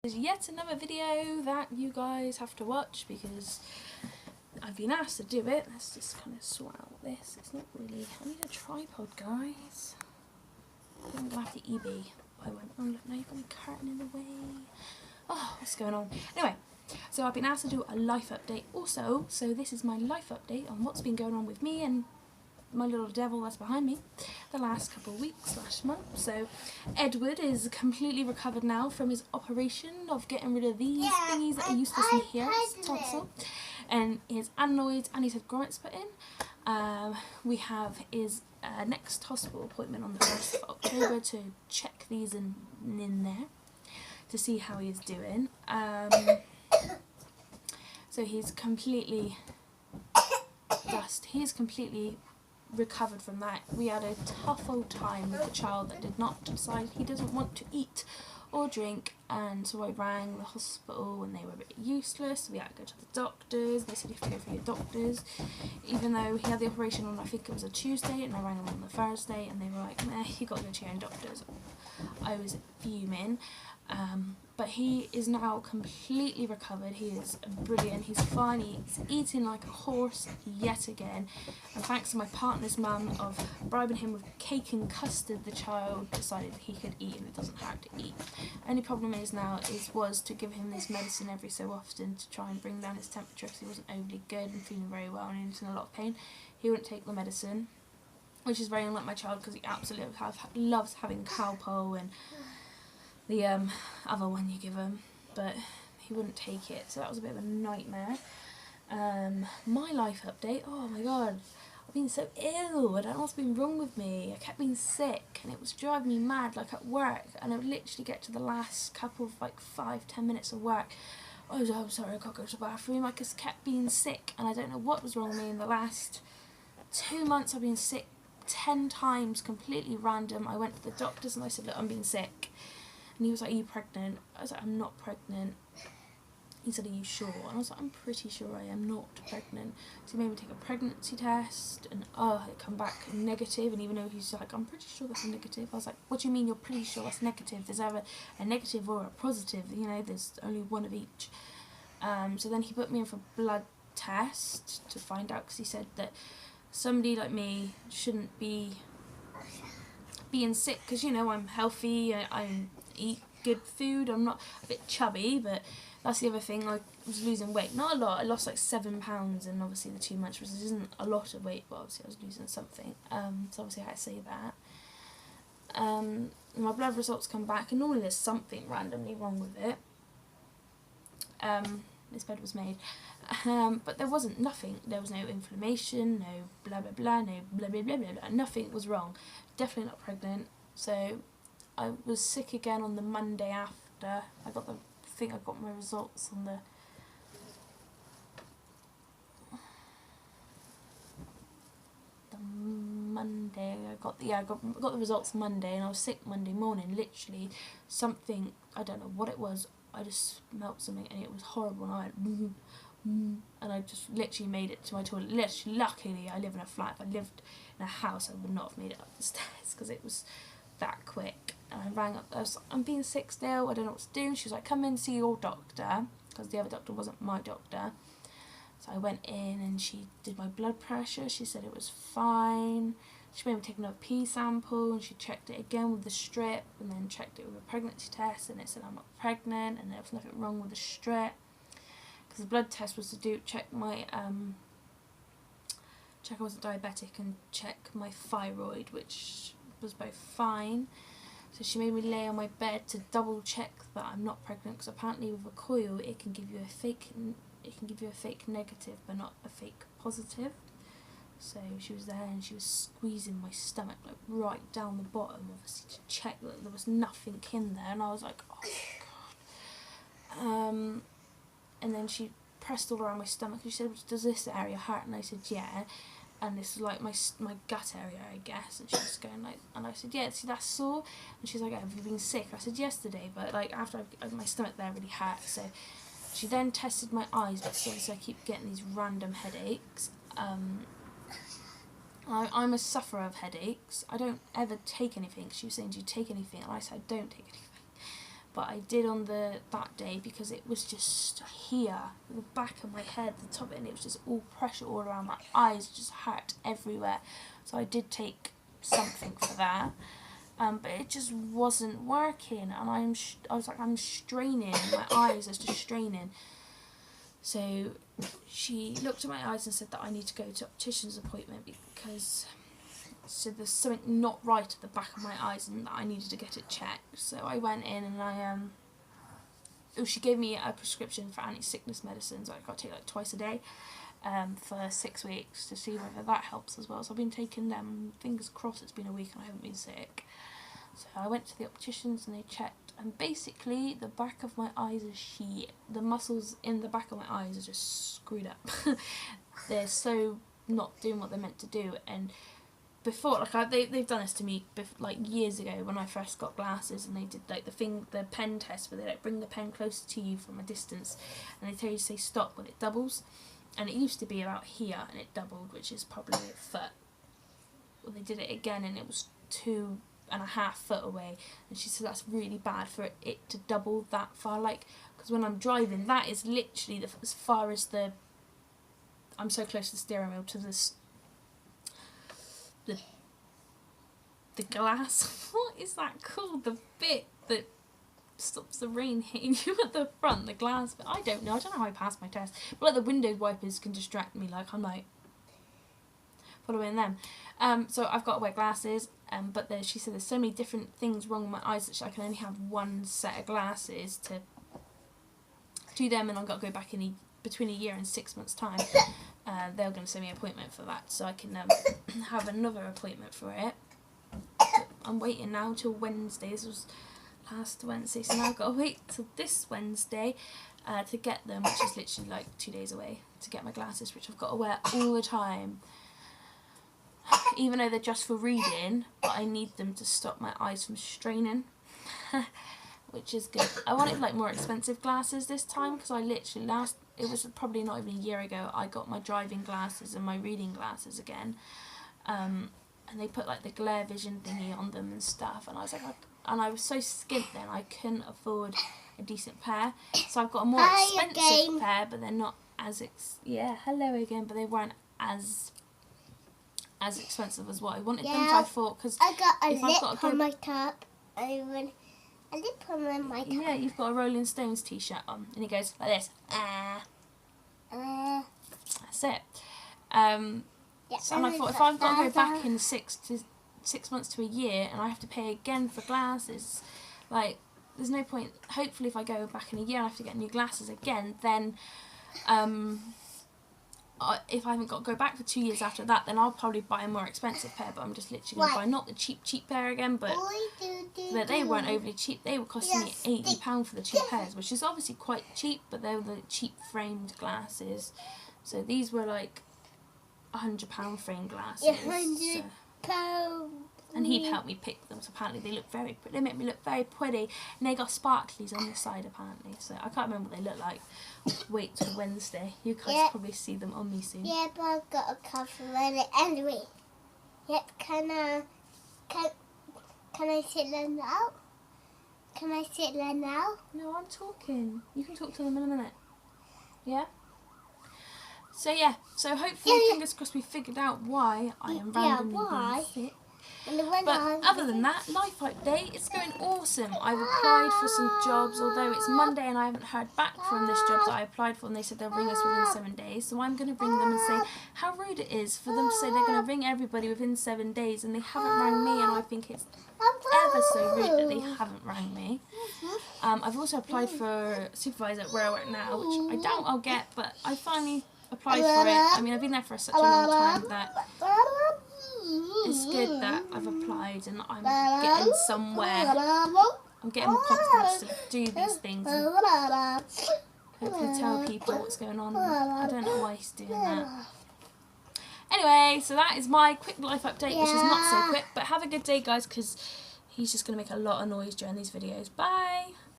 There's yet another video that you guys have to watch because I've been asked to do it. Let's just kind of sort out this. It's not really... I need a tripod, guys. I think we'll have to eBay. Oh look, now you've got my curtain in the way. Oh, what's going on? Anyway, so I've been asked to do a life update also. So this is my life update on what's been going on with me and my little devil that's behind me the last couple of weeks / month. So Edward is completely recovered now from his operation of getting rid of these thingies that are useless in here, his tonsil, and his adenoids, and he's had grommets put in. We have his next hospital appointment on the 1st of October to check these in there to see how he's doing. So he's completely recovered from that. We had a tough old time with the child that did not decide he doesn't want to eat or drink, and so I rang the hospital and they were a bit useless. We had to go to the doctors. They said you have to go for your doctors, even though he had the operation on, I think it was a Tuesday, and I rang them on the Thursday and they were like, nah, you got to go to your own doctors. I was fuming. But he is now completely recovered. He is brilliant. He's fine. He's eating like a horse yet again. And thanks to my partner's mum of bribing him with cake and custard, the child decided he could eat and it doesn't have to eat. Only problem is now was to give him this medicine every so often to try and bring down his temperature because he wasn't overly good and feeling very well and he was in a lot of pain. He wouldn't take the medicine, which is very unlike my child because he absolutely loves having Calpol and the other one you give him, but he wouldn't take it, so that was a bit of a nightmare. My life update, oh my god, I've been so ill, I don't know what's been wrong with me. I kept being sick and it was driving me mad, like at work, and I would literally get to the last couple of like 5-10 minutes of work. I'm sorry, I can't go to the bathroom. I just kept being sick and I don't know what was wrong with me. In the last 2 months I've been sick 10 times, completely random. I went to the doctors and I said, look, I'm being sick. And he was like, are you pregnant? I was like, I'm not pregnant. He said, are you sure? And I was like, I'm pretty sure I am not pregnant. So he made me take a pregnancy test, and it come back negative. And even though he's like, I'm pretty sure that's a negative, I was like, what do you mean you're pretty sure that's negative? There's either a negative or a positive, you know, there's only one of each. So then he put me in for blood test to find out, because he said that somebody like me shouldn't be being sick, because, you know, I'm healthy, I eat good food, I'm not a bit chubby, but that's the other thing. I was losing weight, not a lot. I lost like 7 pounds in obviously the 2 months, which isn't a lot of weight, but obviously I was losing something, so obviously I had to say that. My blood results come back and normally there's something randomly wrong with it. This bed was made, but there wasn't, nothing. There was no inflammation, no blah blah blah, no blah blah blah blah blah, nothing was wrong. Definitely not pregnant. So I was sick again on the Monday after. I got my results on the Monday. I got the results Monday, and I was sick Monday morning. Literally, something, I don't know what it was. I just smelt something, and it was horrible. And I went, and I just literally made it to my toilet. Literally, luckily, I live in a flat. If I lived in a house, I would not have made it up the stairs because it was that quick. And I rang up, I was like, I'm being sick still, I don't know what to do. She was like, come in and see your doctor, because the other doctor wasn't my doctor. So I went in and she did my blood pressure. She said it was fine. She made me take another pee sample, and she checked it again with the strip, and then checked it with a pregnancy test, and it said I'm not pregnant, and there was nothing wrong with the strip. Because the blood test was to check my check I wasn't diabetic and check my thyroid, which was both fine. So she made me lay on my bed to double check that I'm not pregnant, because apparently with a coil it can give you a fake negative but not a fake positive. So she was there and she was squeezing my stomach like right down the bottom, obviously to check that there was nothing in there, and I was like, oh god. And then she pressed all around my stomach and she said, does this area hurt? And I said, yeah. And this is like my gut area, I guess. And she was going like, and I said, yeah, see, that's sore. And she's like, have you been sick? I said, yesterday, but like after my stomach there really hurt. So she then tested my eyes, because obviously I keep getting these random headaches. I'm a sufferer of headaches. I don't ever take anything. She was saying, do you take anything? And I said, I don't take anything. but I did on that day because it was just here, the back of my head, the top of it, and it was just all pressure all around my eyes, it just hurt everywhere. So I did take something for that, but it just wasn't working, and I was like, I'm straining, my eyes are just straining. So she looked at my eyes and said that I need to go to optician's appointment because there's something not right at the back of my eyes and that I needed to get it checked. So I went in and she gave me a prescription for anti-sickness medicines. I got to take like twice a day for 6 weeks to see whether that helps as well. So I've been taking them, fingers crossed it's been a week and I haven't been sick. So I went to the opticians and they checked, and basically the back of my eyes is shit. The muscles in the back of my eyes are just screwed up. They're so not doing what they're meant to do. And before, like they've done this to me like years ago when I first got glasses, and they did like the pen test where they like bring the pen closer to you from a distance and they tell you to say stop when it doubles, and it used to be about here and it doubled, which is probably a foot. Well, they did it again and it was 2.5 foot away, and she said that's really bad for it to double that far, like, because when I'm driving that is literally as far as I'm so close to the steering wheel to this the glass, what is that called, the bit that stops the rain hitting you at the front, the glass bit. I don't know how I passed my test, but like the window wipers can distract me, like I'm like following them. So I've got to wear glasses, but she said there's so many different things wrong with my eyes that I can only have one set of glasses to do them, and I've got to go back in between a year and 6 months time. They're going to send me an appointment for that, so I can have another appointment for it. But I'm waiting now till Wednesday. This was last Wednesday, so now I've got to wait till this Wednesday to get them, which is literally like 2 days away, to get my glasses, which I've got to wear all the time. Even though they're just for reading, but I need them to stop my eyes from straining, which is good. I wanted like more expensive glasses this time because I literally it was probably not even a year ago, I got my driving glasses and my reading glasses again, and they put like the glare vision thingy on them and stuff, and I was like, and I was so skint then I couldn't afford a decent pair, so I've got a more expensive pair, but they're not as hello again, but they weren't as expensive as what I wanted them. So I thought, because I got a lip on my top. I want a lip on my top. Yeah, you've got a Rolling Stones t-shirt on, and it goes like this. That's it. So, and I thought, if I've got to go back in 6 months to a year, and I have to pay again for glasses, like, there's no point. Hopefully, if I go back in a year and I have to get new glasses again, then if I haven't got to go back for 2 years after that, then I'll probably buy a more expensive pair, but I'm just literally going to buy not the cheap pair again, but they weren't overly cheap. They were costing me £80 for the 2 pairs, which is obviously quite cheap, but they were the cheap framed glasses. So these were like £100 framed glasses. £100. And he'd help me pick them, so apparently they look very pretty. They make me look very pretty, and they got sparklies on the side apparently. So I can't remember what they look like. Wait till Wednesday. You guys probably see them on me soon. Yeah, but I've got a cover on it anyway. Yep, can I sit there now? Can I sit there now? No, I'm talking. You can talk to them in a minute. Yeah? So yeah, so hopefully, fingers crossed, we figured out why I am randomly being sick. But other than that, life update, it's going awesome. I've applied for some jobs, although it's Monday and I haven't heard back from this job that I applied for, and they said they'll ring us within 7 days. So I'm going to ring them and say how rude it is for them to say they're going to ring everybody within 7 days and they haven't rang me, and I think it's ever so rude that they haven't rang me. I've also applied for supervisor where I work now, which I doubt I'll get, but I finally applied for it. I mean, I've been there for such a long time that it's good that I've applied and I'm getting somewhere. I'm getting more confidence to do these things and hopefully tell people what's going on. I don't know why he's doing that. Anyway, so that is my quick life update, which is not so quick, but have a good day, guys, because he's just going to make a lot of noise during these videos. Bye!